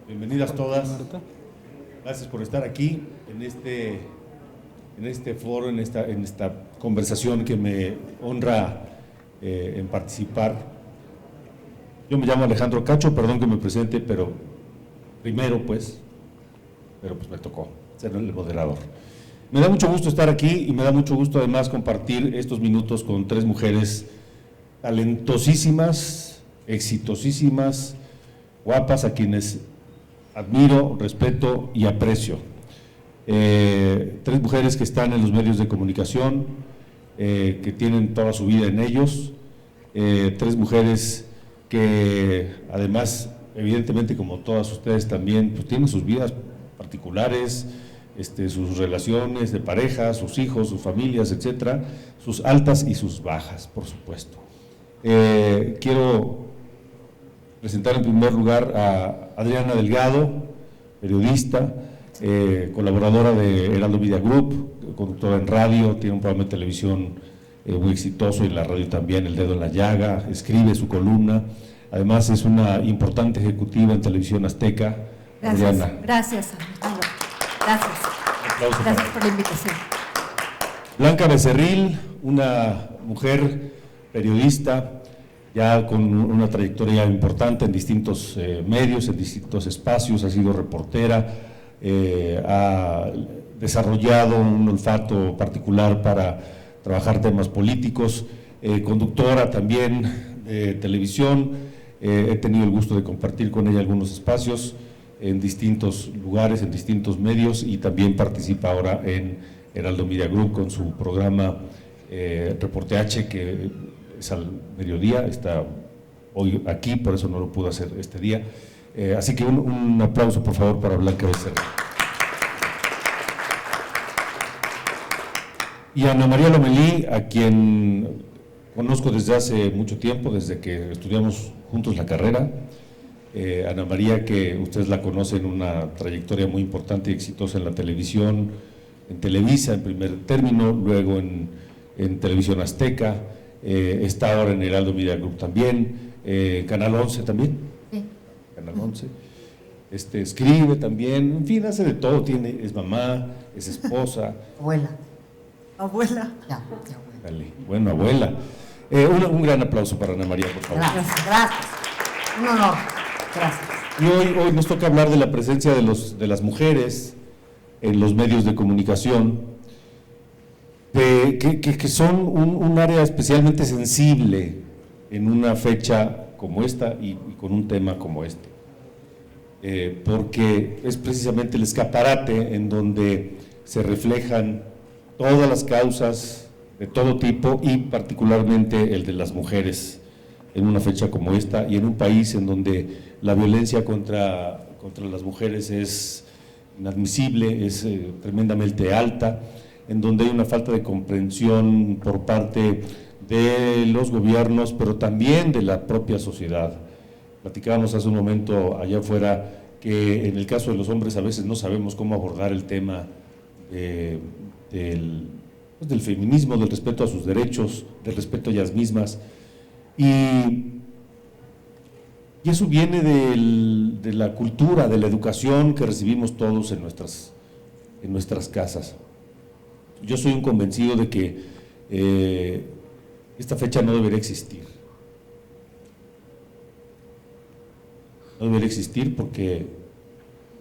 Bienvenidas todas. Gracias por estar aquí en este foro, en esta conversación que me honra en participar. Yo me llamo Alejandro Cacho, perdón que me presente, pero primero me tocó ser el moderador. Me da mucho gusto estar aquí y me da mucho gusto además compartir estos minutos con tres mujeres talentosísimas, exitosísimas, guapas, a quienes admiro, respeto y aprecio. Tres mujeres que están en los medios de comunicación, que tienen toda su vida en ellos, tres mujeres que además, evidentemente como todas ustedes también, pues tienen sus vidas particulares, sus relaciones de pareja, sus hijos, sus familias, etcétera, sus altas y sus bajas, por supuesto. Quiero presentar en primer lugar a Adriana Delgado, periodista, colaboradora de Heraldo Media Group, conductora en radio, tiene un programa de televisión muy exitoso y en la radio también, El Dedo en la Llaga, escribe su columna, además es una importante ejecutiva en Televisión Azteca. Gracias, Adriana. gracias, Alejandro. Gracias. Gracias por la invitación. Blanca Becerril, una mujer periodista, ya con una trayectoria importante en distintos medios, en distintos espacios, ha sido reportera, ha desarrollado un olfato particular para trabajar temas políticos, conductora también de televisión, he tenido el gusto de compartir con ella algunos espacios en distintos lugares, en distintos medios, y también participa ahora en Heraldo Media Group con su programa Reporte H, que es al mediodía, está hoy aquí, por eso no lo pudo hacer este día. Así que un aplauso, por favor, para Blanca Becerril. Y a Ana María Lomelí, a quien conozco desde hace mucho tiempo, desde que estudiamos juntos la carrera. Ana María, que ustedes la conocen, una trayectoria muy importante y exitosa en la televisión, en Televisa en primer término, luego en Televisión Azteca, está ahora en Heraldo Media Group también, Canal 11 también, Sí. Canal 11, escribe también, en fin, hace de todo, es mamá, es esposa. Abuela. Ya, abuela. Dale, bueno, abuela. Un gran aplauso para Ana María, por favor. Gracias. Un honor. Gracias. Y hoy nos toca hablar de la presencia de las mujeres en los medios de comunicación, que son un área especialmente sensible en una fecha como esta y con un tema como este, porque es precisamente el escaparate en donde se reflejan todas las causas de todo tipo y particularmente el de las mujeres en una fecha como esta y en un país en donde la violencia contra las mujeres es inadmisible, es tremendamente alta, en donde hay una falta de comprensión por parte de los gobiernos, pero también de la propia sociedad. Platicábamos hace un momento allá afuera que en el caso de los hombres a veces no sabemos cómo abordar el tema del feminismo, del respeto a sus derechos, del respeto a ellas mismas. Y eso viene de la cultura, de la educación que recibimos todos en nuestras casas. Yo soy un convencido de que esta fecha no debería existir. No debería existir porque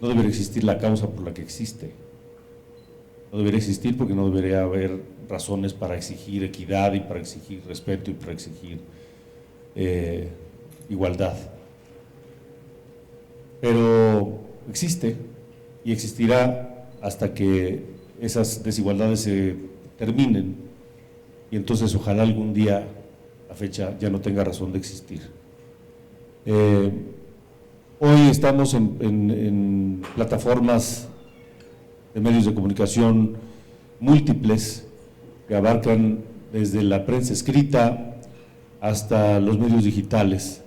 no debería existir la causa por la que existe. No debería existir porque no debería haber razones para exigir equidad y para exigir respeto y para exigir igualdad. Pero existe y existirá hasta que esas desigualdades se terminen y entonces ojalá algún día la fecha ya no tenga razón de existir. Hoy estamos en plataformas de medios de comunicación múltiples que abarcan desde la prensa escrita hasta los medios digitales.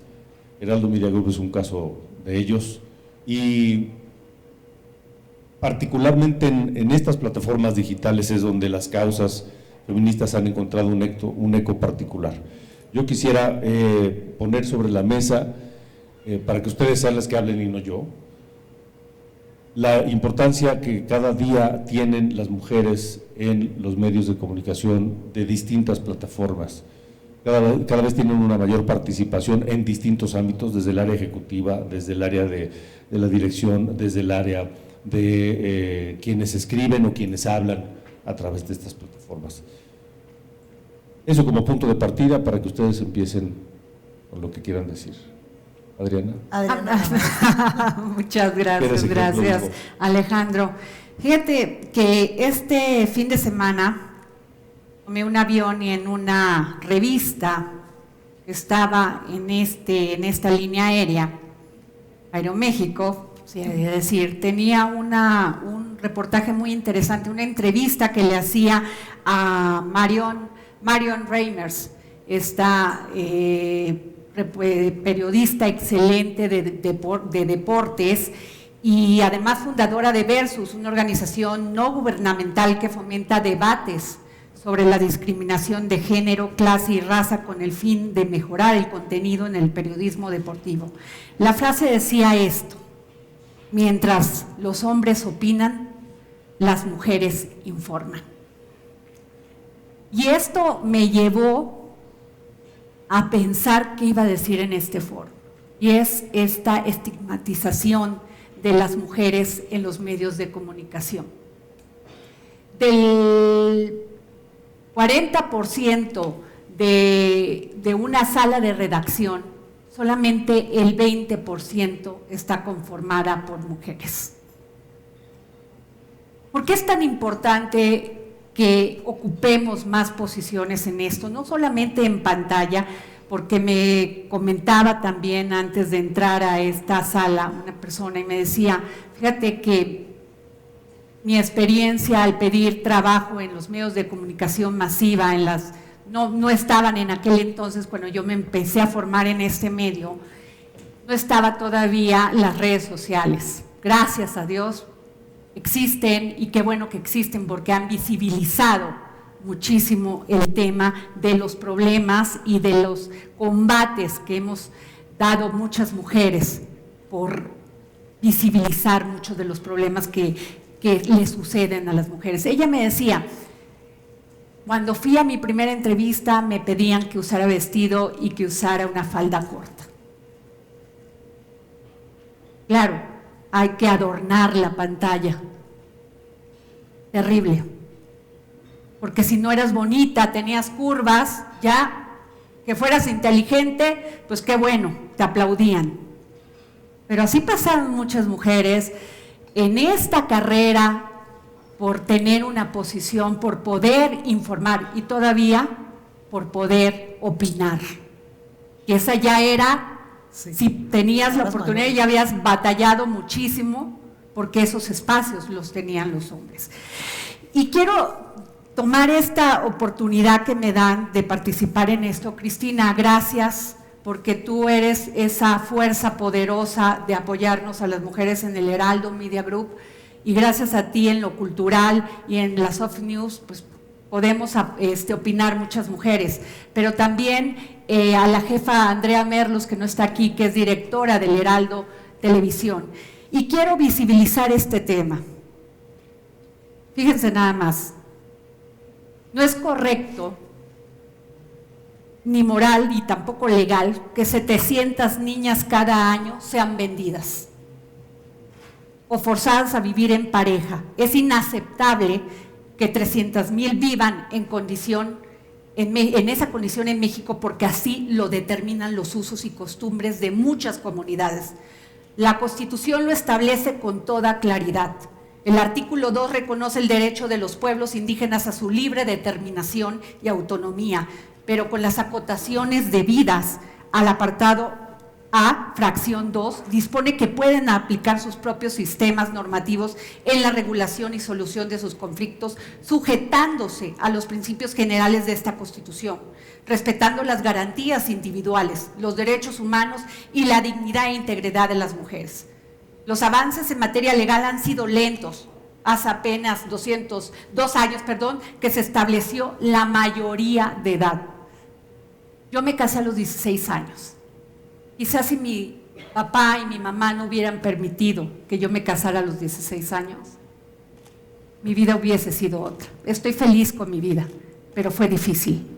Heraldo Media Group es un caso de ellos y particularmente en estas plataformas digitales es donde las causas feministas han encontrado un eco particular. Yo quisiera poner sobre la mesa, para que ustedes sean las que hablen y no yo, la importancia que cada día tienen las mujeres en los medios de comunicación de distintas plataformas. Cada vez tienen una mayor participación en distintos ámbitos, desde el área ejecutiva, desde el área de la dirección, desde el área de quienes escriben o quienes hablan a través de estas plataformas. Eso como punto de partida para que ustedes empiecen con lo que quieran decir. Adriana. Muchas gracias, Alejandro. Fíjate que este fin de semana tomé un avión y en una revista que estaba en esta línea aérea, Aeroméxico, es decir, tenía un reportaje muy interesante, una entrevista que le hacía a Marion Reimers, esta periodista excelente de deportes y además fundadora de Versus, una organización no gubernamental que fomenta debates sobre la discriminación de género, clase y raza con el fin de mejorar el contenido en el periodismo deportivo. La frase decía esto: mientras los hombres opinan, las mujeres informan. Y esto me llevó a pensar qué iba a decir en este foro, y es esta estigmatización de las mujeres en los medios de comunicación. Del 40% de una sala de redacción, solamente el 20% está conformada por mujeres. ¿Por qué es tan importante que ocupemos más posiciones en esto? No solamente en pantalla, porque me comentaba también antes de entrar a esta sala una persona y me decía, fíjate que mi experiencia al pedir trabajo en los medios de comunicación masiva, no estaban en aquel entonces cuando yo me empecé a formar en este medio, no estaba todavía las redes sociales. Gracias a Dios existen, y qué bueno que existen porque han visibilizado muchísimo el tema de los problemas y de los combates que hemos dado muchas mujeres por visibilizar muchos de los problemas que le suceden a las mujeres. Ella me decía, cuando fui a mi primera entrevista me pedían que usara vestido y que usara una falda corta. Claro, hay que adornar la pantalla. Terrible. Porque si no eras bonita, tenías curvas, ya, que fueras inteligente, pues qué bueno, te aplaudían. Pero así pasaron muchas mujeres en esta carrera por tener una posición, por poder informar y todavía por poder opinar. Y esa ya era, sí, si tenías la oportunidad, ya habías batallado muchísimo porque esos espacios los tenían los hombres. Y quiero tomar esta oportunidad que me dan de participar en esto. Cristina, gracias, porque tú eres esa fuerza poderosa de apoyarnos a las mujeres en el Heraldo Media Group, y gracias a ti en lo cultural y en la soft news, pues podemos opinar muchas mujeres, pero también a la jefa Andrea Merlos, que no está aquí, que es directora del Heraldo Televisión. Y quiero visibilizar este tema. Fíjense nada más, no es correcto, ni moral, ni tampoco legal, que 700 niñas cada año sean vendidas o forzadas a vivir en pareja. Es inaceptable que 300,000 vivan en esa condición en México, porque así lo determinan los usos y costumbres de muchas comunidades. La Constitución lo establece con toda claridad. El artículo 2 reconoce el derecho de los pueblos indígenas a su libre determinación y autonomía, pero con las acotaciones debidas al apartado A, fracción 2, dispone que pueden aplicar sus propios sistemas normativos en la regulación y solución de sus conflictos, sujetándose a los principios generales de esta Constitución, respetando las garantías individuales, los derechos humanos y la dignidad e integridad de las mujeres. Los avances en materia legal han sido lentos. Hace apenas 2 años, que se estableció la mayoría de edad. Yo me casé a los 16 años. Quizás si mi papá y mi mamá no hubieran permitido que yo me casara a los 16 años, mi vida hubiese sido otra. Estoy feliz con mi vida, pero fue difícil.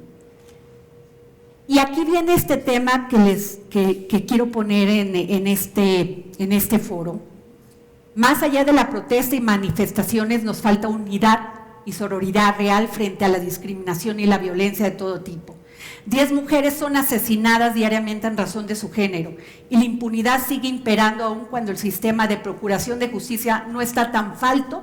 Y aquí viene este tema que quiero poner en este foro. Más allá de la protesta y manifestaciones, nos falta unidad y sororidad real frente a la discriminación y la violencia de todo tipo. 10 mujeres son asesinadas diariamente en razón de su género y la impunidad sigue imperando aun cuando el sistema de procuración de justicia no está tan falto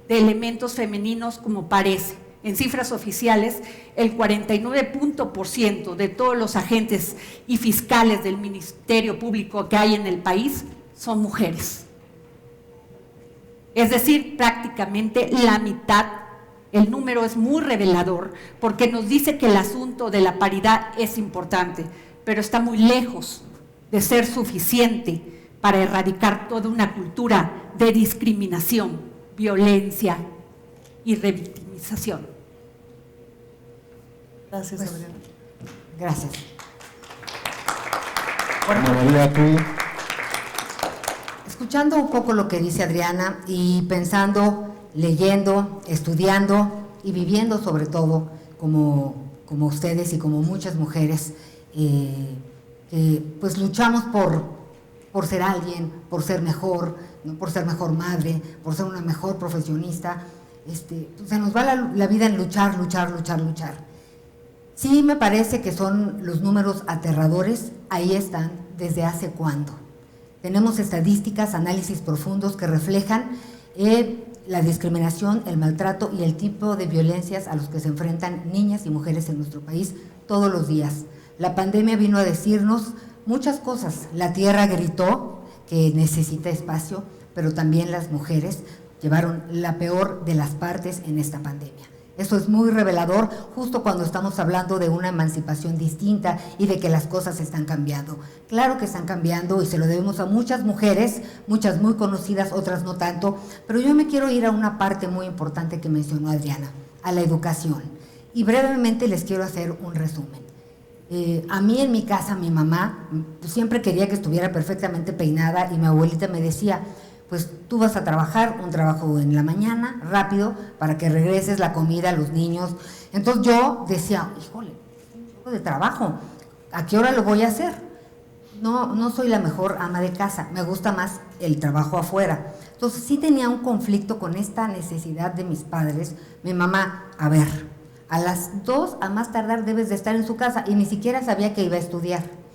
de elementos femeninos como parece. En cifras oficiales, el 49% de todos los agentes y fiscales del Ministerio Público que hay en el país son mujeres. Es decir, prácticamente la mitad. El número es muy revelador porque nos dice que el asunto de la paridad es importante, pero está muy lejos de ser suficiente para erradicar toda una cultura de discriminación, violencia y revictimización. Gracias, Pues, Adriana. Gracias. Ana María, tú. Escuchando un poco lo que dice Adriana y pensando, leyendo, estudiando y viviendo sobre todo como ustedes y como muchas mujeres que pues luchamos por ser alguien, por ser mejor, ¿no? Por ser mejor madre, por ser una mejor profesionista, se nos va la vida en luchar. Sí me parece que son los números aterradores, ahí están, ¿desde hace cuándo? Tenemos estadísticas, análisis profundos que reflejan la discriminación, el maltrato y el tipo de violencias a los que se enfrentan niñas y mujeres en nuestro país todos los días. La pandemia vino a decirnos muchas cosas. La tierra gritó que necesita espacio, pero también las mujeres llevaron la peor de las partes en esta pandemia. Eso es muy revelador justo cuando estamos hablando de una emancipación distinta y de que las cosas están cambiando. Claro que están cambiando y se lo debemos a muchas mujeres, muchas muy conocidas, otras no tanto, pero yo me quiero ir a una parte muy importante que mencionó Adriana, a la educación. Y brevemente les quiero hacer un resumen. A mí en mi casa, mi mamá siempre quería que estuviera perfectamente peinada y mi abuelita me decía, pues tú vas a trabajar, un trabajo en la mañana, rápido, para que regreses la comida a los niños. Entonces yo decía, híjole, un poco de trabajo, ¿a qué hora lo voy a hacer? No soy la mejor ama de casa, me gusta más el trabajo afuera. Entonces sí tenía un conflicto con esta necesidad de mis padres. Mi mamá, a ver, a las 2 a más tardar debes de estar en su casa, y ni siquiera sabía que iba a estudiar.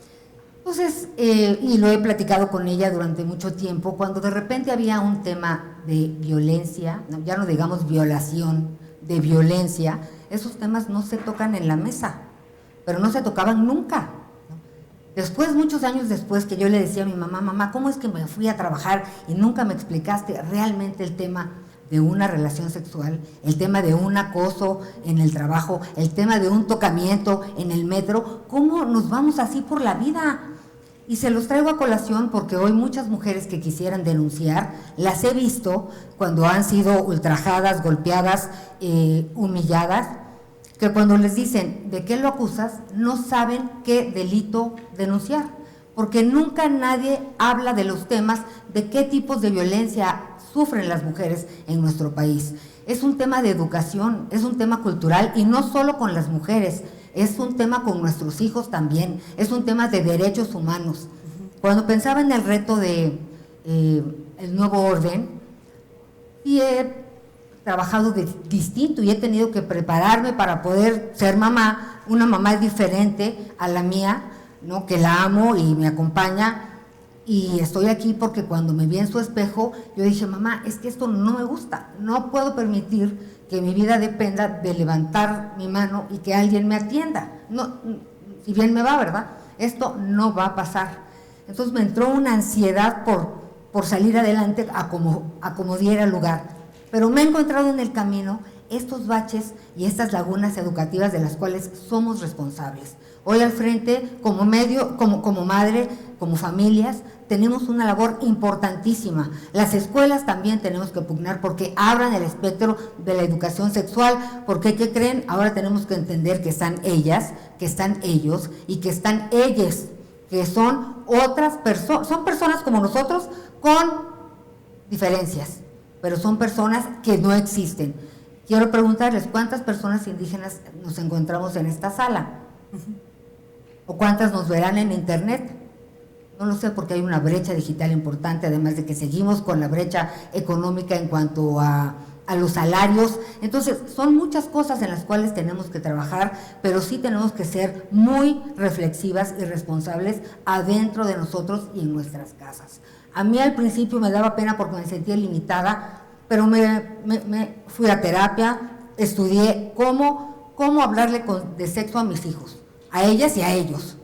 Entonces, y lo he platicado con ella durante mucho tiempo, cuando de repente había un tema de violencia, ya no digamos violación, de violencia, esos temas no se tocan en la mesa, pero no se tocaban nunca. Después, muchos años después, que yo le decía a mi mamá, mamá, ¿cómo es que me fui a trabajar y nunca me explicaste realmente el tema de una relación sexual, el tema de un acoso en el trabajo, el tema de un tocamiento en el metro? ¿Cómo nos vamos así por la vida? Y se los traigo a colación porque hoy muchas mujeres que quisieran denunciar, las he visto cuando han sido ultrajadas, golpeadas, humilladas, que cuando les dicen ¿de qué lo acusas?, no saben qué delito denunciar, porque nunca nadie habla de los temas de qué tipos de violencia sufren las mujeres en nuestro país. Es un tema de educación, es un tema cultural, y no solo con las mujeres, es un tema con nuestros hijos también, es un tema de derechos humanos. Cuando pensaba en el reto de el nuevo orden, y he trabajado distinto y he tenido que prepararme para poder ser mamá, una mamá diferente a la mía, ¿no?, que la amo y me acompaña. Y estoy aquí porque cuando me vi en su espejo, yo dije, mamá, es que esto no me gusta, no puedo permitir que mi vida dependa de levantar mi mano y que alguien me atienda. No, si bien me va, ¿verdad? Esto no va a pasar. Entonces me entró una ansiedad por salir adelante a como diera lugar. Pero me he encontrado en el camino estos baches y estas lagunas educativas de las cuales somos responsables. Hoy al frente, como medio, como madre, como familias, tenemos una labor importantísima. Las escuelas también tenemos que pugnar porque abran el espectro de la educación sexual, porque ¿qué creen? Ahora tenemos que entender que están ellas, que están ellos y que están ellas que son otras personas, son personas como nosotros con diferencias, pero son personas que no existen. Quiero preguntarles, ¿cuántas personas indígenas nos encontramos en esta sala? ¿O cuántas nos verán en internet? No lo sé, porque hay una brecha digital importante, además de que seguimos con la brecha económica en cuanto a los salarios. Entonces, son muchas cosas en las cuales tenemos que trabajar, pero sí tenemos que ser muy reflexivas y responsables adentro de nosotros y en nuestras casas. A mí al principio me daba pena porque me sentía limitada, pero me fui a terapia, estudié cómo hablarle de sexo a mis hijos, a ellas y a ellos.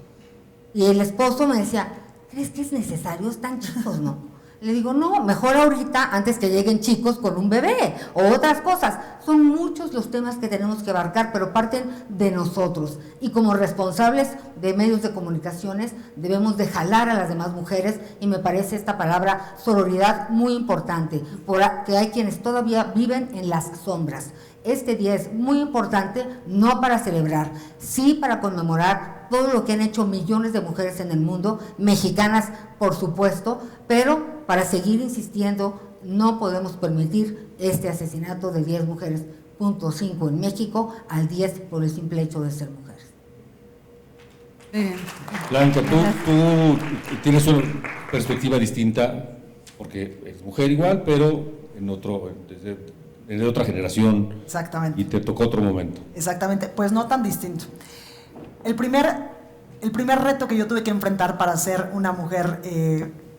Y el esposo me decía, ¿crees que es necesario? Están chicos, ¿no? Le digo, no, mejor ahorita, antes que lleguen chicos con un bebé o otras cosas. Son muchos los temas que tenemos que abarcar, pero parten de nosotros. Y como responsables de medios de comunicaciones, debemos de jalar a las demás mujeres, y me parece esta palabra sororidad muy importante, porque hay quienes todavía viven en las sombras. Este día es muy importante, no para celebrar, sí para conmemorar todo lo que han hecho millones de mujeres en el mundo, mexicanas por supuesto, pero para seguir insistiendo, no podemos permitir este asesinato de 10 mujeres, .5 en México, al 10 por el simple hecho de ser mujeres. Blanca, tú tienes una perspectiva distinta, porque eres mujer igual, pero de otra generación. Exactamente. Y te tocó otro momento. Exactamente, pues no tan distinto. El primer reto que yo tuve que enfrentar para ser una mujer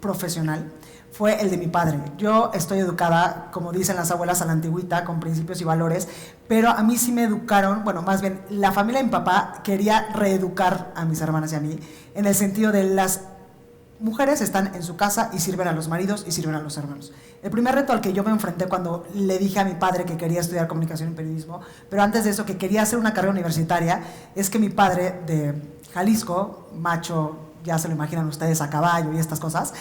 profesional fue el de mi padre. Yo estoy educada, como dicen las abuelas, a la antigüita, con principios y valores, pero a mí sí me educaron, bueno, más bien, la familia de mi papá quería reeducar a mis hermanas y a mí, en el sentido de las mujeres están en su casa y sirven a los maridos y sirven a los hermanos. El primer reto al que yo me enfrenté cuando le dije a mi padre que quería estudiar comunicación y periodismo, pero antes de eso que quería hacer una carrera universitaria, es que mi padre de Jalisco, macho, ya se lo imaginan ustedes, a caballo y estas cosas,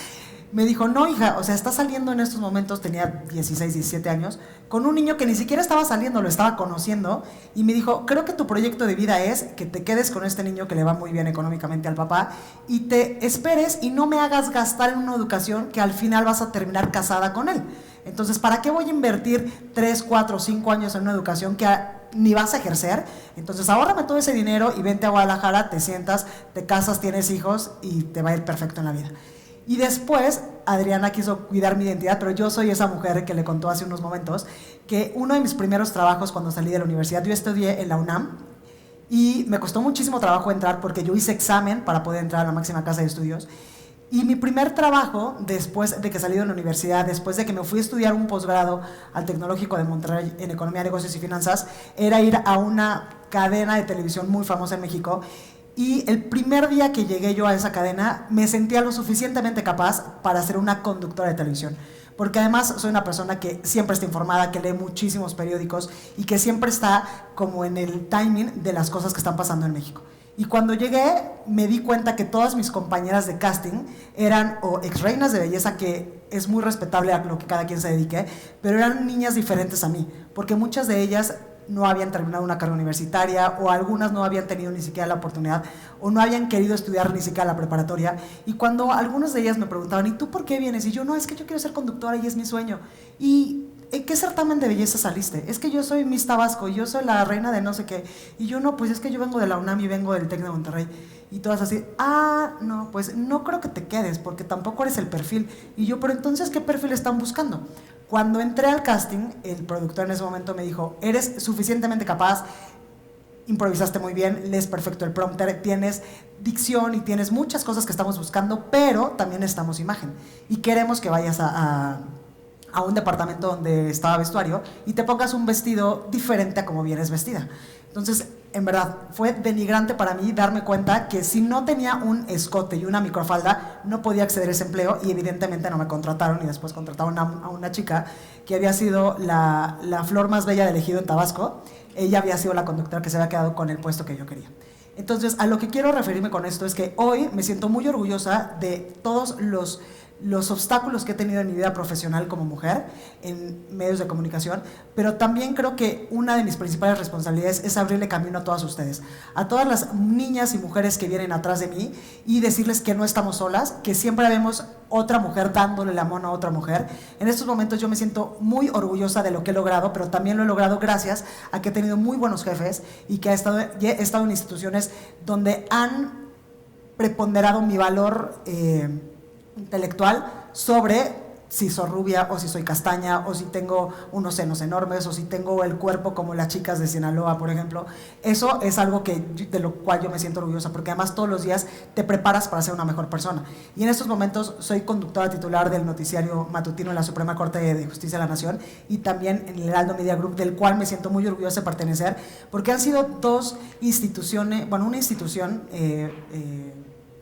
me dijo, no hija, o sea, está saliendo en estos momentos, tenía 16, 17 años, con un niño que ni siquiera estaba saliendo, lo estaba conociendo, y me dijo, creo que tu proyecto de vida es que te quedes con este niño que le va muy bien económicamente al papá, y te esperes y no me hagas gastar en una educación que al final vas a terminar casada con él. Entonces, ¿para qué voy a invertir 3, 4, 5 años en una educación que ni vas a ejercer? Entonces, ahórrame todo ese dinero y vente a Guadalajara, te sientas, te casas, tienes hijos y te va a ir perfecto en la vida. Y después, Adriana quiso cuidar mi identidad, pero yo soy esa mujer que le contó hace unos momentos que uno de mis primeros trabajos cuando salí de la universidad, yo estudié en la UNAM y me costó muchísimo trabajo entrar porque yo hice examen para poder entrar a la máxima casa de estudios. Y mi primer trabajo, después de que salí de la universidad, después de que me fui a estudiar un posgrado al Tecnológico de Monterrey en Economía, Negocios y Finanzas, era ir a una cadena de televisión muy famosa en México. Y el primer día que llegué yo a esa cadena, me sentía lo suficientemente capaz para ser una conductora de televisión. Porque además soy una persona que siempre está informada, que lee muchísimos periódicos y que siempre está como en el timing de las cosas que están pasando en México. Y cuando llegué, me di cuenta que todas mis compañeras de casting eran o ex reinas de belleza, que es muy respetable a lo que cada quien se dedique, pero eran niñas diferentes a mí, porque muchas de ellas no habían terminado una carrera universitaria, o algunas no habían tenido ni siquiera la oportunidad, o no habían querido estudiar ni siquiera la preparatoria. Y cuando algunas de ellas me preguntaban, ¿y tú por qué vienes? Y yo, no, es que yo quiero ser conductora y es mi sueño. ¿Y en qué certamen de belleza saliste? Es que yo soy Miss Tabasco, yo soy la reina de no sé qué. Y yo, no, pues es que yo vengo de la UNAM y vengo del TEC de Monterrey. Y todas así, no, pues no creo que te quedes, porque tampoco eres el perfil. Y yo, pero entonces, ¿qué perfil están buscando? Cuando entré al casting, el productor en ese momento me dijo, eres suficientemente capaz, improvisaste muy bien, lees perfecto el prompter, tienes dicción y tienes muchas cosas que estamos buscando, pero también necesitamos imagen. Y queremos que vayas a un departamento donde estaba vestuario y te pongas un vestido diferente a como vienes vestida. Entonces, en verdad, fue denigrante para mí darme cuenta que si no tenía un escote y una microfalda, no podía acceder a ese empleo, y evidentemente no me contrataron, y después contrataron a una chica que había sido la flor más bella del ejido en Tabasco. Ella había sido la conductora que se había quedado con el puesto que yo quería. Entonces, a lo que quiero referirme con esto es que hoy me siento muy orgullosa de todos los los obstáculos que he tenido en mi vida profesional como mujer en medios de comunicación, pero también creo que una de mis principales responsabilidades es abrirle camino a todas ustedes, a todas las niñas y mujeres que vienen atrás de mí y decirles que no estamos solas, que siempre vemos otra mujer dándole la mano a otra mujer. En estos momentos yo me siento muy orgullosa de lo que he logrado, pero también lo he logrado gracias a que he tenido muy buenos jefes y que he estado en instituciones donde han preponderado mi valor intelectual sobre si soy rubia o si soy castaña o si tengo unos senos enormes o si tengo el cuerpo como las chicas de Sinaloa, por ejemplo. Eso es algo de lo cual yo me siento orgullosa, porque además todos los días te preparas para ser una mejor persona. Y en estos momentos soy conductora titular del noticiario matutino en la Suprema Corte de Justicia de la Nación y también en el Heraldo Media Group, del cual me siento muy orgullosa de pertenecer, porque han sido dos instituciones, bueno, una institución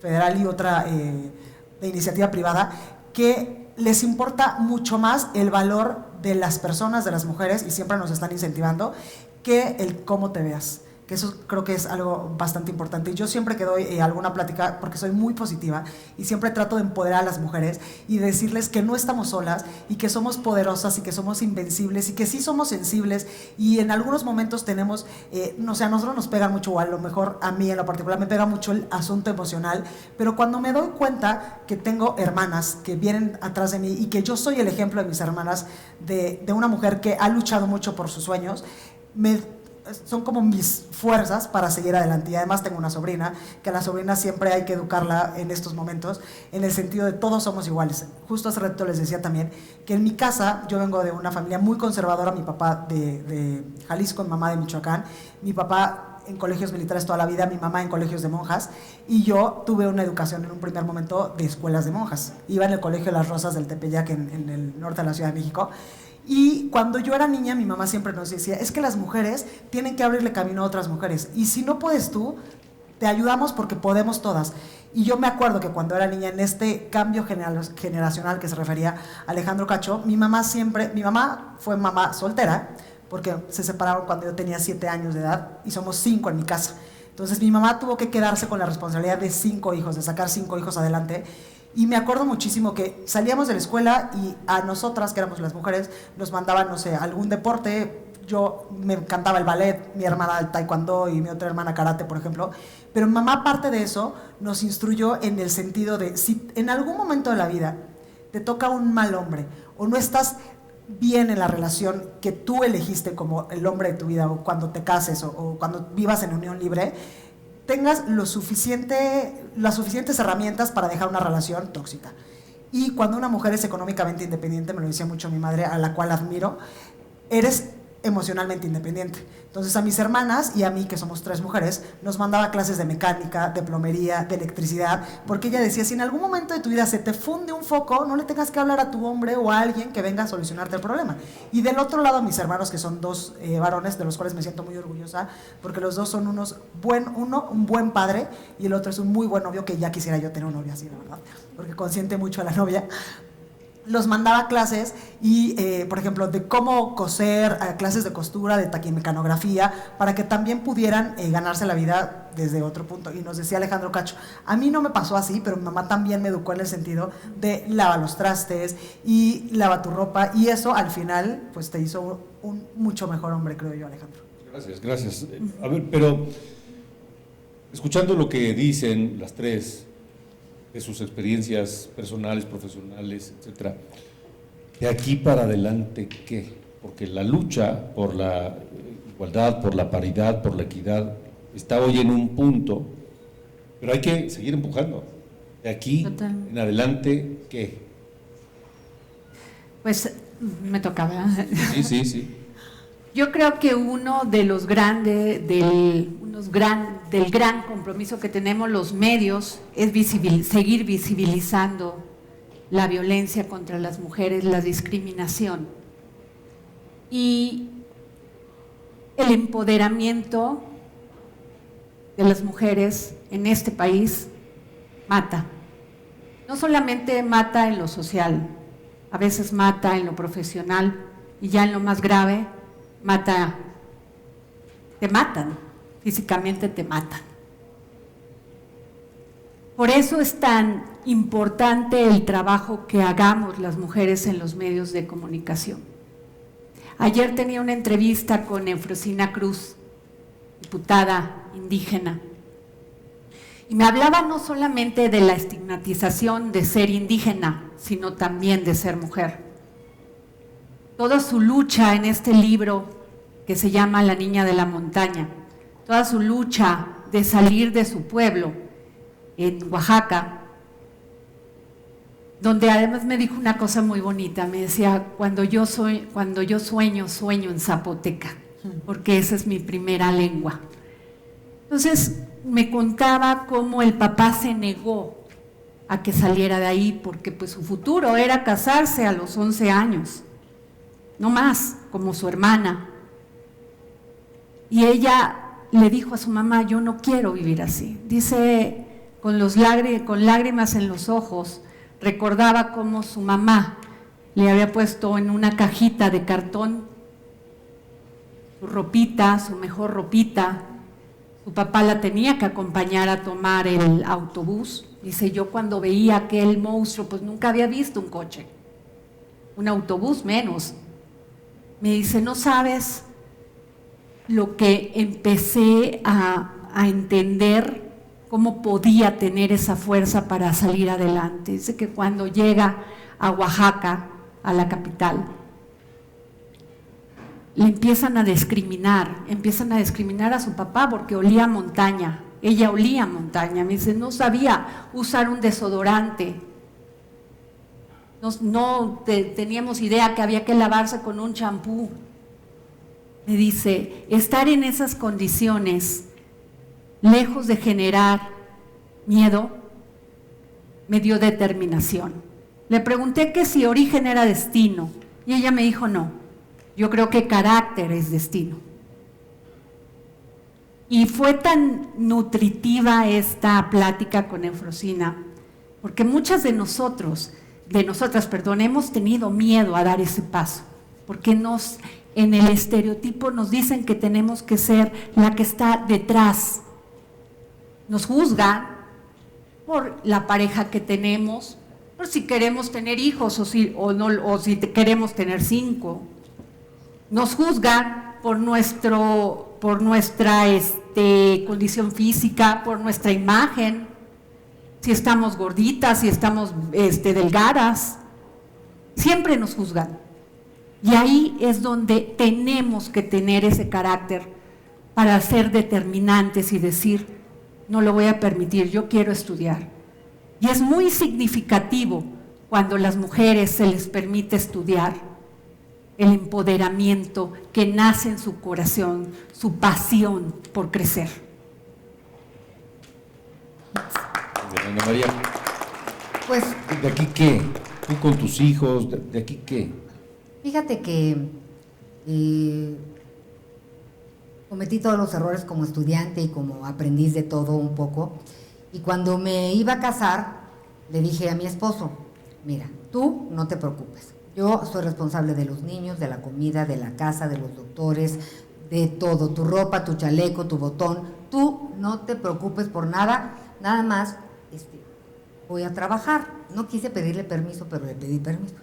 federal y otra de iniciativa privada, que les importa mucho más el valor de las personas, de las mujeres, y siempre nos están incentivando, que el cómo te veas. Que eso creo que es algo bastante importante. Y yo siempre que doy alguna plática, porque soy muy positiva, y siempre trato de empoderar a las mujeres y decirles que no estamos solas y que somos poderosas y que somos invencibles y que sí somos sensibles y en algunos momentos tenemos, no sé, a nosotros nos pega mucho, o a lo mejor a mí en lo particular me pega mucho el asunto emocional, pero cuando me doy cuenta que tengo hermanas que vienen atrás de mí y que yo soy el ejemplo de mis hermanas, de una mujer que ha luchado mucho por sus sueños, son como mis fuerzas para seguir adelante. Y además tengo una sobrina, que a la sobrina siempre hay que educarla en estos momentos, en el sentido de todos somos iguales. Justo hace rato les decía también que en mi casa, yo vengo de una familia muy conservadora, mi papá de Jalisco, mi mamá de Michoacán, mi papá en colegios militares toda la vida, mi mamá en colegios de monjas, y yo tuve una educación en un primer momento de escuelas de monjas. Iba en el colegio Las Rosas del Tepeyac en el norte de la Ciudad de México. Y cuando yo era niña, mi mamá siempre nos decía, es que las mujeres tienen que abrirle camino a otras mujeres. Y si no puedes tú, te ayudamos porque podemos todas. Y yo me acuerdo que cuando era niña, en este cambio generacional que se refería a Alejandro Cacho, mi mamá fue mamá soltera, porque se separaron cuando yo tenía 7 años de edad y somos 5 en mi casa. Entonces mi mamá tuvo que quedarse con la responsabilidad de 5 hijos, de sacar 5 hijos adelante. Y me acuerdo muchísimo que salíamos de la escuela y a nosotras, que éramos las mujeres, nos mandaban, no sé, algún deporte. Yo me encantaba el ballet, mi hermana el taekwondo y mi otra hermana karate, por ejemplo. Pero mamá, aparte de eso, nos instruyó en el sentido de, si en algún momento de la vida te toca un mal hombre o no estás bien en la relación que tú elegiste como el hombre de tu vida, o cuando te cases o cuando vivas en unión libre, tengas las suficientes herramientas para dejar una relación tóxica. Y cuando una mujer es económicamente independiente, me lo decía mucho mi madre, a la cual admiro, eres emocionalmente independiente. Entonces a mis hermanas y a mí, que somos 3 mujeres, nos mandaba clases de mecánica, de plomería, de electricidad, porque ella decía, si en algún momento de tu vida se te funde un foco, no le tengas que hablar a tu hombre o a alguien que venga a solucionarte el problema. Y del otro lado, mis hermanos, que son 2 varones, de los cuales me siento muy orgullosa, porque los dos son uno un buen padre, y el otro es un muy buen novio, que ya quisiera yo tener un novio así, la verdad, porque consiente mucho a la novia. Los mandaba clases y, por ejemplo, de cómo coser, clases de costura, de taquimecanografía, para que también pudieran ganarse la vida desde otro punto. Y nos decía Alejandro Cacho, a mí no me pasó así, pero mi mamá también me educó en el sentido de lava los trastes y lava tu ropa, y eso al final pues te hizo un mucho mejor hombre, creo yo, Alejandro. Gracias. A ver, pero escuchando lo que dicen las 3, de sus experiencias personales, profesionales, etcétera. De aquí para adelante, ¿qué? Porque la lucha por la igualdad, por la paridad, por la equidad, está hoy en un punto, pero hay que seguir empujando. De aquí en adelante, ¿qué? Pues me tocaba. Sí. Yo creo que uno de los grandes, del gran compromiso que tenemos los medios es seguir visibilizando la violencia contra las mujeres, la discriminación y el empoderamiento de las mujeres en este país mata. No solamente mata en lo social, a veces mata en lo profesional y ya en lo más grave te matan, físicamente te matan. Por eso es tan importante el trabajo que hagamos las mujeres en los medios de comunicación. Ayer tenía una entrevista con Eufrosina Cruz, diputada indígena, y me hablaba no solamente de la estigmatización de ser indígena, sino también de ser mujer. Toda su lucha en este libro que se llama La Niña de la Montaña, toda su lucha de salir de su pueblo en Oaxaca, donde además me dijo una cosa muy bonita, me decía, cuando yo sueño en zapoteca, porque esa es mi primera lengua. Entonces me contaba cómo el papá se negó a que saliera de ahí, porque pues su futuro era casarse a los 11 años, no más, como su hermana. Y ella le dijo a su mamá, yo no quiero vivir así. Dice, con lágrimas en los ojos, recordaba cómo su mamá le había puesto en una cajita de cartón su ropita, su mejor ropita. Su papá la tenía que acompañar a tomar el autobús. Dice, yo cuando veía aquel monstruo, pues nunca había visto un coche, un autobús menos. Me dice, no sabes lo que empecé a entender, cómo podía tener esa fuerza para salir adelante. Dice que cuando llega a Oaxaca, a la capital, le empiezan a discriminar a su papá porque olía a montaña. Ella olía a montaña. Me dice, no sabía usar un desodorante. No teníamos idea que había que lavarse con un champú. Me dice, estar en esas condiciones, lejos de generar miedo, me dio determinación. Le pregunté que si origen era destino, y ella me dijo no, yo creo que carácter es destino. Y fue tan nutritiva esta plática con Eufrosina, porque muchas de nosotras, hemos tenido miedo a dar ese paso, porque en el estereotipo nos dicen que tenemos que ser la que está detrás. Nos juzgan por la pareja que tenemos, por si queremos tener hijos o si queremos tener 5. Nos juzgan por nuestra condición física, por nuestra imagen, si estamos gorditas, si estamos delgadas. Siempre nos juzgan. Y ahí es donde tenemos que tener ese carácter para ser determinantes y decir, no lo voy a permitir, yo quiero estudiar. Y es muy significativo cuando a las mujeres se les permite estudiar, el empoderamiento que nace en su corazón, su pasión por crecer. Ana María, Pues, ¿de aquí qué? ¿Tú con tus hijos? ¿De aquí qué? fíjate que cometí todos los errores como estudiante y como aprendiz de todo un poco. Y cuando me iba a casar, le dije a mi esposo, mira, tú no te preocupes. Yo soy responsable de los niños, de la comida, de la casa, de los doctores, de todo, tu ropa, tu chaleco, tu botón. Tú no te preocupes por nada, nada más voy a trabajar. No quise pedirle permiso, pero le pedí permiso.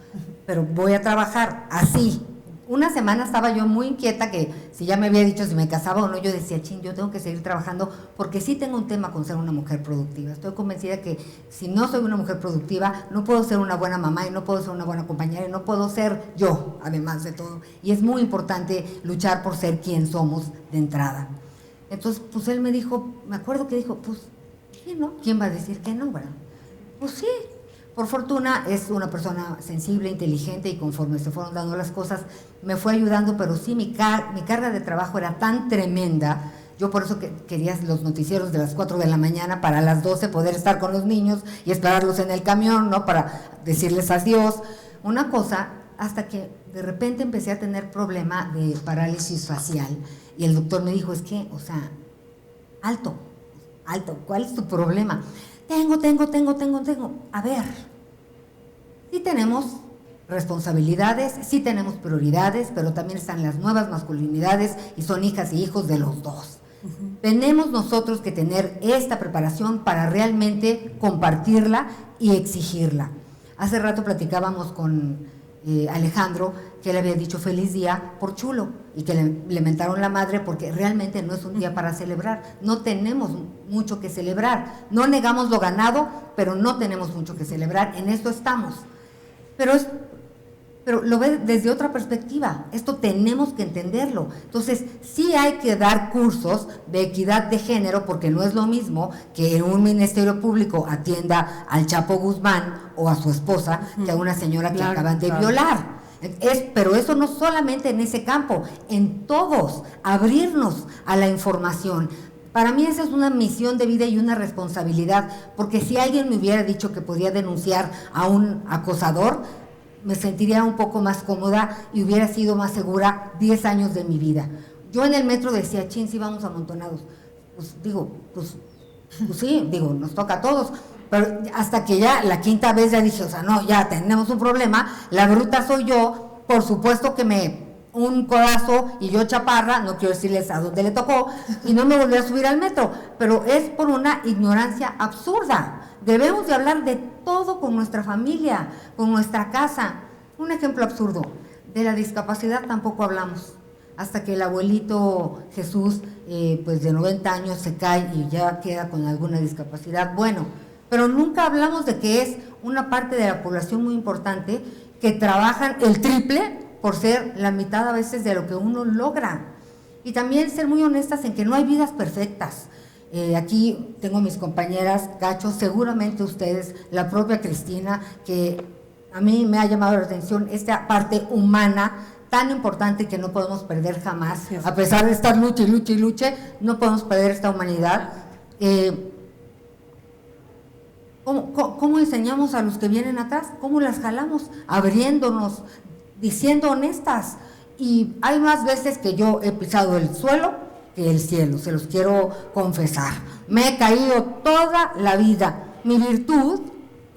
Pero voy a trabajar así. Una semana estaba yo muy inquieta que si ya me había dicho si me casaba o no, yo decía, yo tengo que seguir trabajando porque sí tengo un tema con ser una mujer productiva. Estoy convencida que si no soy una mujer productiva, no puedo ser una buena mamá y no puedo ser una buena compañera y no puedo ser yo, además de todo. Y es muy importante luchar por ser quien somos de entrada. Entonces, pues él me dijo, me acuerdo que dijo, pues, sí, ¿no? ¿Quién va a decir que no, verdad? Pues sí. Por fortuna es una persona sensible, inteligente y conforme se fueron dando las cosas me fue ayudando, pero sí mi carga de trabajo era tan tremenda. Yo por eso quería los noticieros de las 4 de la mañana para las 12 poder estar con los niños y esperarlos en el camión, ¿no? Para decirles adiós. Una cosa, hasta que de repente empecé a tener problema de parálisis facial y el doctor me dijo, es que, o sea, alto, ¿cuál es tu problema? Tengo. A ver, sí tenemos responsabilidades, sí tenemos prioridades, pero también están las nuevas masculinidades y son hijas y hijos de los dos. Tenemos nosotros que tener esta preparación para realmente compartirla y exigirla. Hace rato platicábamos con Alejandro, que él había dicho feliz día por chulo y que le mentaron la madre porque realmente no es un día para celebrar. No tenemos mucho que celebrar. No negamos lo ganado, pero no tenemos mucho que celebrar. En esto estamos. Pero lo ve desde otra perspectiva. Esto tenemos que entenderlo. Entonces, sí hay que dar cursos de equidad de género, porque no es lo mismo que un ministerio público atienda al Chapo Guzmán o a su esposa que a una señora que acaban de violar. Pero eso no solamente en ese campo, en todos, abrirnos a la información. Para mí esa es una misión de vida y una responsabilidad, porque si alguien me hubiera dicho que podía denunciar a un acosador, me sentiría un poco más cómoda y hubiera sido más segura 10 años de mi vida. Yo en el metro decía, chin, sí vamos amontonados. Pues sí, nos toca a todos. Pero hasta que ya la quinta vez ya dije, o sea, no, ya tenemos un problema, la bruta soy yo, por supuesto que un codazo y yo chaparra, no quiero decirles a dónde le tocó, y no me volví a subir al metro, pero es por una ignorancia absurda. Debemos de hablar de todo con nuestra familia, con nuestra casa. Un ejemplo absurdo, de la discapacidad tampoco hablamos, hasta que el abuelito Jesús, pues de 90 años se cae y ya queda con alguna discapacidad. Bueno, pero nunca hablamos de que es una parte de la población muy importante que trabajan el triple por ser la mitad a veces de lo que uno logra. Y también ser muy honestas en que no hay vidas perfectas. Aquí tengo mis compañeras, Cacho, seguramente ustedes, la propia Cristina, que a mí me ha llamado la atención esta parte humana tan importante que no podemos perder jamás, a pesar de estar luche, no podemos perder esta humanidad. ¿Cómo enseñamos a los que vienen atrás? ¿Cómo las jalamos? Abriéndonos, diciendo honestas. Y hay más veces que yo he pisado el suelo que el cielo, se los quiero confesar. Me he caído toda la vida. Mi virtud,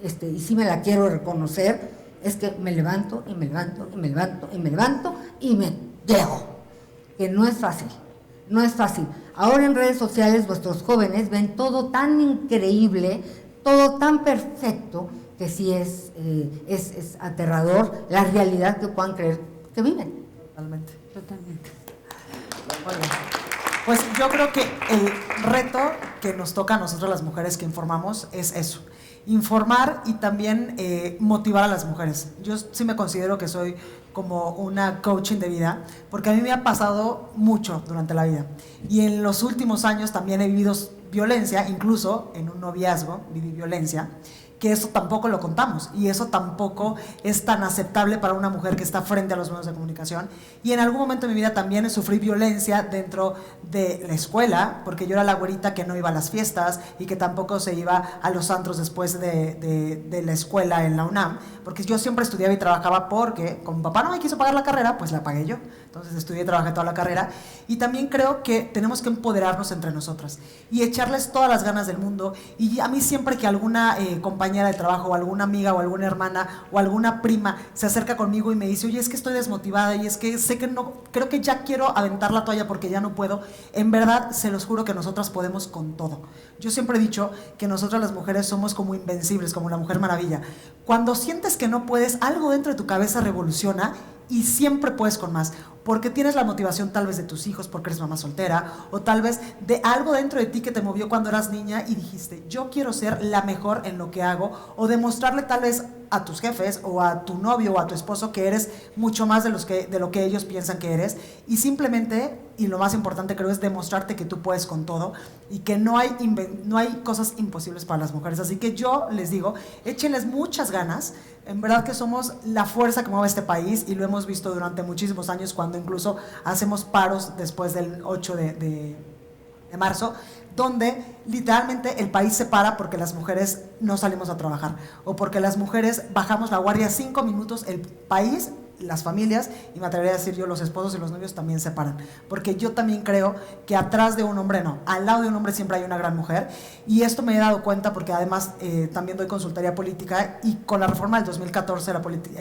y sí me la quiero reconocer, es que me levanto y me levanto y me levanto y me levanto y me llego. Que no es fácil, no es fácil. Ahora en redes sociales nuestros jóvenes ven todo tan increíble, todo tan perfecto, que sí es aterrador la realidad que puedan creer que viven. Totalmente. Bueno, pues yo creo que el reto que nos toca a nosotros las mujeres que informamos es eso, informar y también motivar a las mujeres. Yo sí me considero que soy como una coaching de vida, porque a mí me ha pasado mucho durante la vida y en los últimos años también he vivido violencia, incluso en un noviazgo viví violencia, que eso tampoco lo contamos y eso tampoco es tan aceptable para una mujer que está frente a los medios de comunicación. Y en algún momento de mi vida también sufrí violencia dentro de la escuela, porque yo era la güerita que no iba a las fiestas y que tampoco se iba a los antros después de la escuela en la UNAM, porque yo siempre estudiaba y trabajaba porque como mi papá no me quiso pagar la carrera, pues la pagué yo. Entonces estudié y trabajé toda la carrera y también creo que tenemos que empoderarnos entre nosotras y echarles todas las ganas del mundo. Y a mí siempre que alguna compañera de trabajo o alguna amiga o alguna hermana o alguna prima se acerca conmigo y me dice, oye, es que estoy desmotivada y es que sé que no, creo que ya quiero aventar la toalla porque ya no puedo, en verdad se los juro que nosotras podemos con todo. Yo siempre he dicho que nosotras las mujeres somos como invencibles, como la Mujer Maravilla. Cuando sientes que no puedes, algo dentro de tu cabeza revoluciona y siempre puedes con más, porque tienes la motivación tal vez de tus hijos, porque eres mamá soltera, o tal vez de algo dentro de ti que te movió cuando eras niña y dijiste, yo quiero ser la mejor en lo que hago, o demostrarle tal vez a tus jefes, o a tu novio, o a tu esposo que eres mucho más de lo que ellos piensan que eres, y simplemente, y lo más importante creo, es demostrarte que tú puedes con todo, y que no hay cosas imposibles para las mujeres. Así que yo les digo, échenles muchas ganas. En verdad que somos la fuerza que mueve este país y lo hemos visto durante muchísimos años cuando incluso hacemos paros después del 8 de marzo, donde literalmente el país se para porque las mujeres no salimos a trabajar o porque las mujeres bajamos la guardia 5 minutos, el país, las familias, y me atrevería a decir yo, los esposos y los novios también se paran, porque yo también creo que atrás de un hombre no, al lado de un hombre siempre hay una gran mujer, y esto me he dado cuenta porque además también doy consultoría política, y con la reforma del 2014,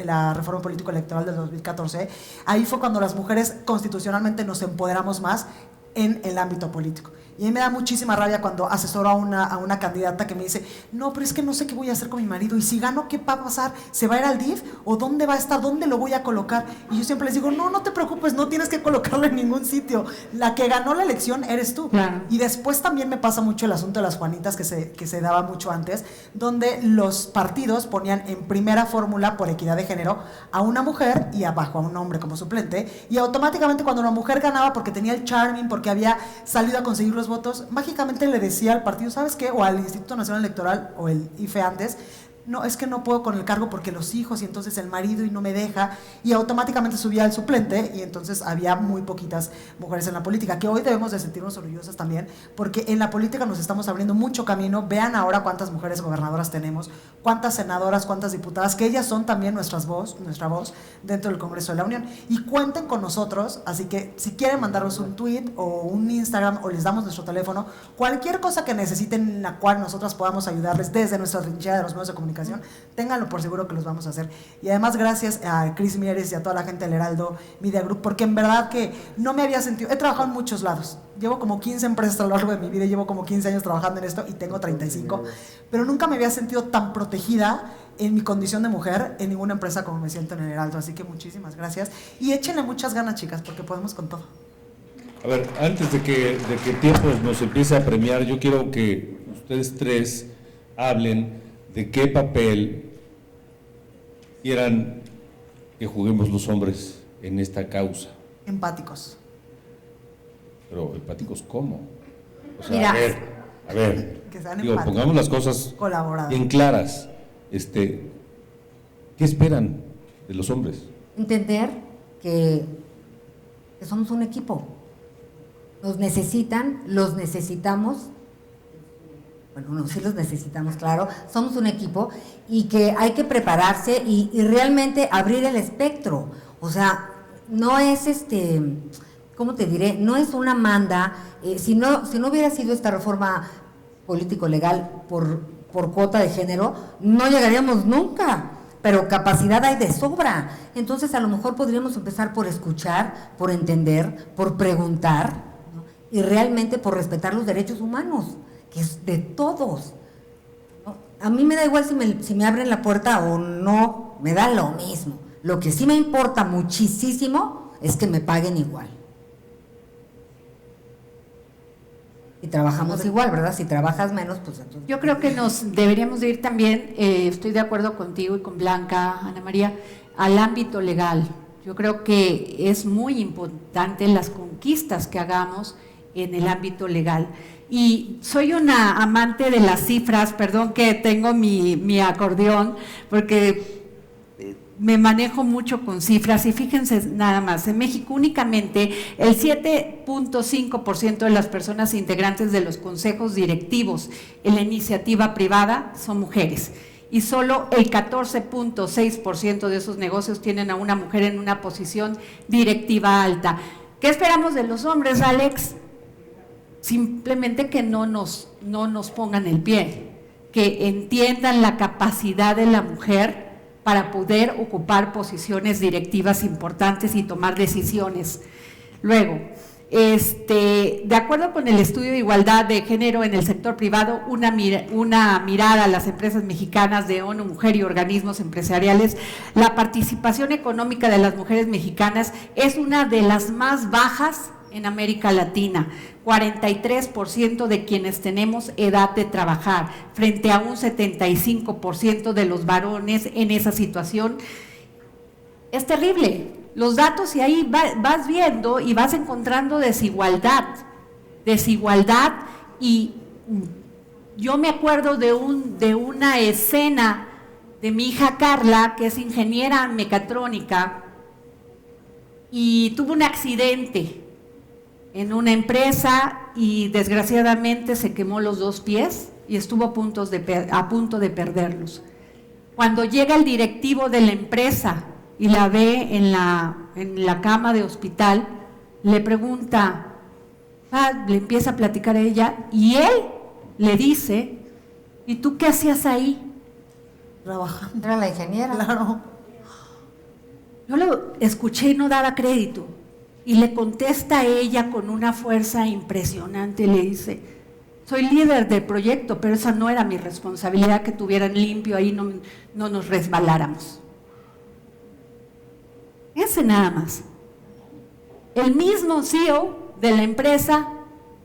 la reforma político-electoral del 2014, ahí fue cuando las mujeres constitucionalmente nos empoderamos más, en el ámbito político. Y a mí me da muchísima rabia cuando asesoro a una candidata que me dice, no, pero es que no sé qué voy a hacer con mi marido, y si gano, ¿qué va a pasar? ¿Se va a ir al DIF? ¿O dónde va a estar? ¿Dónde lo voy a colocar? Y yo siempre les digo, no te preocupes, no tienes que colocarlo en ningún sitio. La que ganó la elección eres tú. Claro. Y después también me pasa mucho el asunto de las Juanitas que se daba mucho antes, donde los partidos ponían en primera fórmula por equidad de género a una mujer y abajo a un hombre como suplente, y automáticamente cuando una mujer ganaba porque tenía el charming, porque había salido a conseguir los votos, mágicamente le decía al partido, ¿sabes qué? O al Instituto Nacional Electoral o el IFE antes, no, es que no puedo con el cargo porque los hijos y entonces el marido y no me deja, y automáticamente subía al suplente, y entonces había muy poquitas mujeres en la política, que hoy debemos de sentirnos orgullosas también, porque en la política nos estamos abriendo mucho camino. Vean ahora cuántas mujeres gobernadoras tenemos, cuántas senadoras, cuántas diputadas, que ellas son también nuestra voz dentro del Congreso de la Unión, y cuenten con nosotros. Así que si quieren mandarnos un tweet o un Instagram, o les damos nuestro teléfono, cualquier cosa que necesiten en la cual nosotras podamos ayudarles desde nuestra trinchera de los medios de comunicación, ténganlo por seguro que los vamos a hacer. Y además gracias a Cris Mieres y a toda la gente del Heraldo Media Group, porque en verdad que no me había sentido, he trabajado en muchos lados, llevo como 15 empresas a lo largo de mi vida, llevo como 15 años trabajando en esto y tengo 35, pero nunca me había sentido tan protegida en mi condición de mujer en ninguna empresa como me siento en el Heraldo. Así que muchísimas gracias y échenle muchas ganas, chicas, porque podemos con todo. A ver, antes de que el tiempo nos empiece a premiar, yo quiero que ustedes tres hablen de qué papel quieran que juguemos los hombres en esta causa. Empáticos. Pero empáticos, ¿cómo? O sea, Mira, a ver, que sean digo, empáticos, pongamos las cosas colaboradores, bien claras. ¿Qué esperan de los hombres? entender que somos un equipo. Nos necesitan, los necesitamos. Bueno, no, sí los necesitamos, claro. Somos un equipo y que hay que prepararse y realmente abrir el espectro. O sea, no es ¿cómo te diré? No es una manda. Si no hubiera sido esta reforma político-legal por cuota de género, no llegaríamos nunca. Pero capacidad hay de sobra. Entonces, a lo mejor podríamos empezar por escuchar, por entender, por preguntar, ¿no? Y realmente por respetar los derechos humanos, que es de todos, ¿no? A mí me da igual si me abren la puerta o no, me da lo mismo. Lo que sí me importa muchísimo es que me paguen igual. Y trabajamos igual, ¿verdad? Si trabajas menos, pues entonces... Yo creo que nos deberíamos de ir también, estoy de acuerdo contigo y con Blanca, Ana María, al ámbito legal. Yo creo que es muy importante las conquistas que hagamos en el ámbito legal. Y soy una amante de las cifras, perdón que tengo mi acordeón, porque me manejo mucho con cifras y fíjense nada más, en México únicamente el 7.5% de las personas integrantes de los consejos directivos en la iniciativa privada son mujeres y solo el 14.6% de esos negocios tienen a una mujer en una posición directiva alta. ¿Qué esperamos de los hombres, Alex? Simplemente que no nos pongan el pie, que entiendan la capacidad de la mujer para poder ocupar posiciones directivas importantes y tomar decisiones. Luego, de acuerdo con el estudio de igualdad de género en el sector privado, una mirada a las empresas mexicanas de ONU Mujer y organismos empresariales, la participación económica de las mujeres mexicanas es una de las más bajas en América Latina, 43% de quienes tenemos edad de trabajar, frente a un 75% de los varones en esa situación. Es terrible, los datos, y ahí vas viendo y vas encontrando desigualdad, y yo me acuerdo de una escena de mi hija Carla, que es ingeniera mecatrónica, y tuvo un accidente en una empresa y desgraciadamente se quemó los 2 pies y estuvo a punto de perderlos. Cuando llega el directivo de la empresa y la ve en la cama de hospital, le pregunta, le empieza a platicar a ella y él le dice, ¿y tú qué hacías ahí? Trabajando. Era la ingeniera. Claro. Yo lo escuché y no daba crédito. Y le contesta a ella con una fuerza impresionante, le dice, soy líder del proyecto, pero esa no era mi responsabilidad, que tuvieran limpio ahí, no nos resbaláramos. Ese nada más. El mismo CEO de la empresa,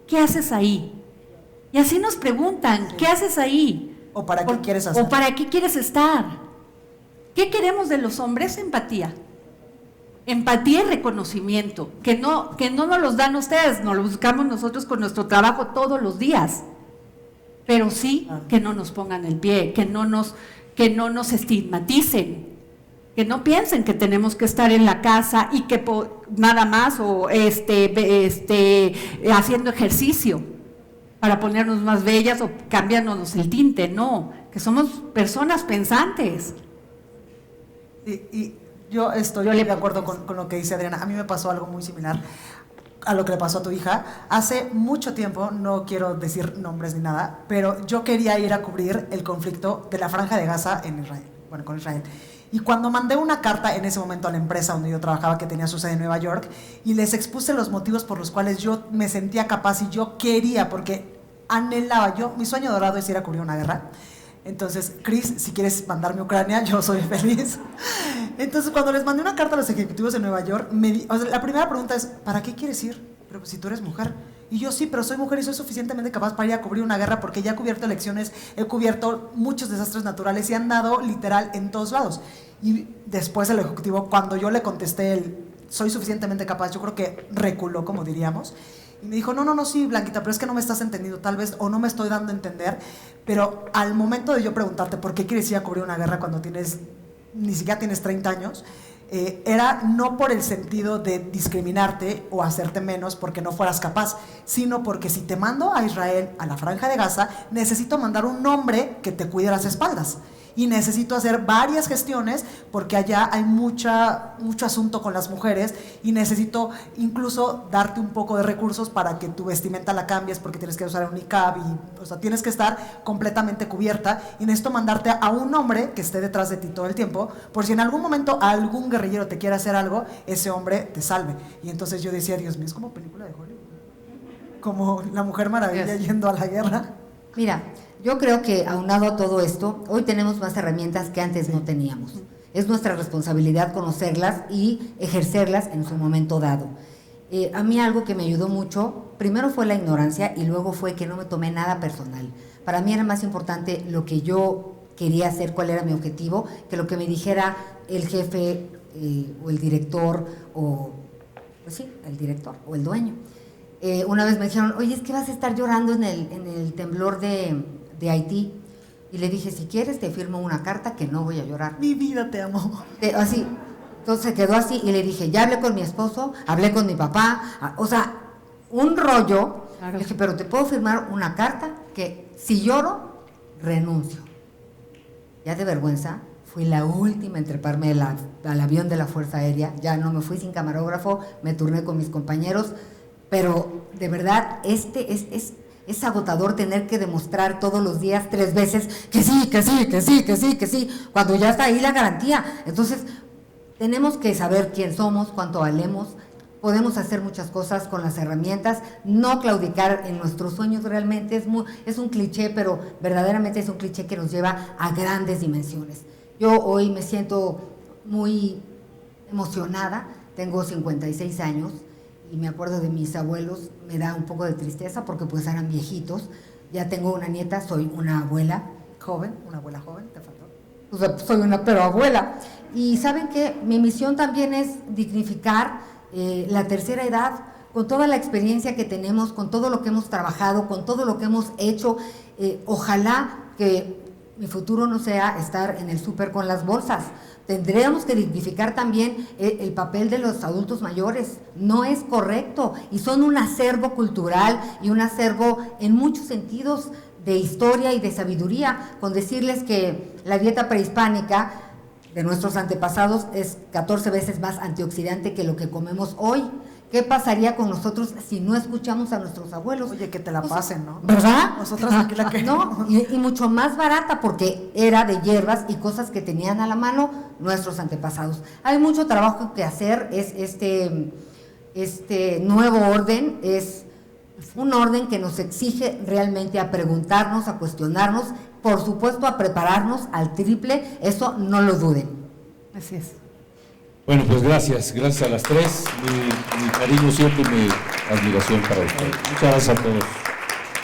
¿qué haces ahí? Y así nos preguntan, ¿qué haces ahí? ¿O para qué quieres hacer? ¿O para qué quieres estar? ¿Qué queremos de los hombres? Empatía. Empatía y reconocimiento, que no nos los dan ustedes, nos lo buscamos nosotros con nuestro trabajo todos los días. Pero sí que no nos pongan el pie, que no nos estigmaticen, que no piensen que tenemos que estar en la casa y que nada más o haciendo ejercicio para ponernos más bellas o cambiándonos el tinte, no, que somos personas pensantes. Y yo estoy de acuerdo con lo que dice Adriana. A mí me pasó algo muy similar a lo que le pasó a tu hija. Hace mucho tiempo, no quiero decir nombres ni nada, pero yo quería ir a cubrir el conflicto de la Franja de Gaza en Israel, con Israel. Y cuando mandé una carta en ese momento a la empresa donde yo trabajaba, que tenía su sede en Nueva York, y les expuse los motivos por los cuales yo me sentía capaz y yo quería, porque anhelaba, mi sueño dorado es ir a cubrir una guerra. Entonces, Cris, si quieres mandarme a Ucrania, yo soy feliz. Entonces, cuando les mandé una carta a los ejecutivos de Nueva York, la primera pregunta es, ¿para qué quieres ir? Pero pues, si tú eres mujer. Y yo sí, pero soy mujer y soy suficientemente capaz para ir a cubrir una guerra, porque ya he cubierto elecciones, he cubierto muchos desastres naturales y han dado literal en todos lados. Y después el ejecutivo, cuando yo le contesté soy suficientemente capaz, yo creo que reculó, como diríamos. Y me dijo, no, sí, Blanquita, pero es que no me estás entendiendo tal vez, o no me estoy dando a entender. Pero al momento de yo preguntarte por qué quieres ir a cubrir una guerra cuando ni siquiera tienes 30 años, era no por el sentido de discriminarte o hacerte menos porque no fueras capaz, sino porque si te mando a Israel, a la Franja de Gaza, necesito mandar un hombre que te cuide las espaldas. Y necesito hacer varias gestiones porque allá hay mucho asunto con las mujeres y necesito incluso darte un poco de recursos para que tu vestimenta la cambies porque tienes que usar un niqab o sea, tienes que estar completamente cubierta y necesito mandarte a un hombre que esté detrás de ti todo el tiempo por si en algún momento algún guerrillero te quiere hacer algo, ese hombre te salve. Y entonces yo decía, Dios mío, es como película de Hollywood, como la Mujer Maravilla yendo a la guerra. Mira, yo creo que aunado a todo esto, hoy tenemos más herramientas que antes no teníamos. Es nuestra responsabilidad conocerlas y ejercerlas en su momento dado. A mí algo que me ayudó mucho, primero fue la ignorancia y luego fue que no me tomé nada personal. Para mí era más importante lo que yo quería hacer, cuál era mi objetivo, que lo que me dijera el jefe o el director el director o el dueño. Una vez me dijeron, oye, es que vas a estar llorando en el temblor de Haití. Y le dije, si quieres te firmo una carta que no voy a llorar. Mi vida, te amo. Así, entonces quedó así y le dije, ya hablé con mi esposo, hablé con mi papá, o sea, un rollo. Claro. Le dije, pero te puedo firmar una carta que si lloro, renuncio. Ya de vergüenza, fui la última en treparme al avión de la Fuerza Aérea, ya no me fui sin camarógrafo, me turné con mis compañeros, pero de verdad, es agotador tener que demostrar todos los días 3 veces que sí, cuando ya está ahí la garantía. Entonces, tenemos que saber quién somos, cuánto valemos, podemos hacer muchas cosas con las herramientas, no claudicar en nuestros sueños realmente, es un cliché, pero verdaderamente es un cliché que nos lleva a grandes dimensiones. Yo hoy me siento muy emocionada, tengo 56 años, y me acuerdo de mis abuelos, me da un poco de tristeza porque pues eran viejitos. Ya tengo una nieta, soy una abuela joven, te faltó. O sea, soy una pero abuela. Y ¿saben qué? Mi misión también es dignificar la tercera edad con toda la experiencia que tenemos, con todo lo que hemos trabajado, con todo lo que hemos hecho. Ojalá que mi futuro no sea estar en el súper con las bolsas. Tendríamos que dignificar también el papel de los adultos mayores. No es correcto y son un acervo cultural y un acervo en muchos sentidos de historia y de sabiduría. Con decirles que la dieta prehispánica de nuestros antepasados es 14 veces más antioxidante que lo que comemos hoy. ¿Qué pasaría con nosotros si no escuchamos a nuestros abuelos? Oye, que te la pasen, ¿no? ¿Verdad? Nosotras aquí la que... No, y mucho más barata porque era de hierbas y cosas que tenían a la mano nuestros antepasados. Hay mucho trabajo que hacer, este nuevo orden es un orden que nos exige realmente a preguntarnos, a cuestionarnos, por supuesto a prepararnos al triple, eso no lo duden. Así es. Bueno, pues gracias a las tres, mi cariño siempre y mi admiración para ustedes. Muchas gracias a todos,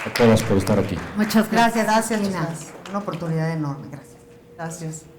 a todas por estar aquí. Muchas gracias. Gracias, Cristina. gracias. Una oportunidad enorme, gracias. Gracias.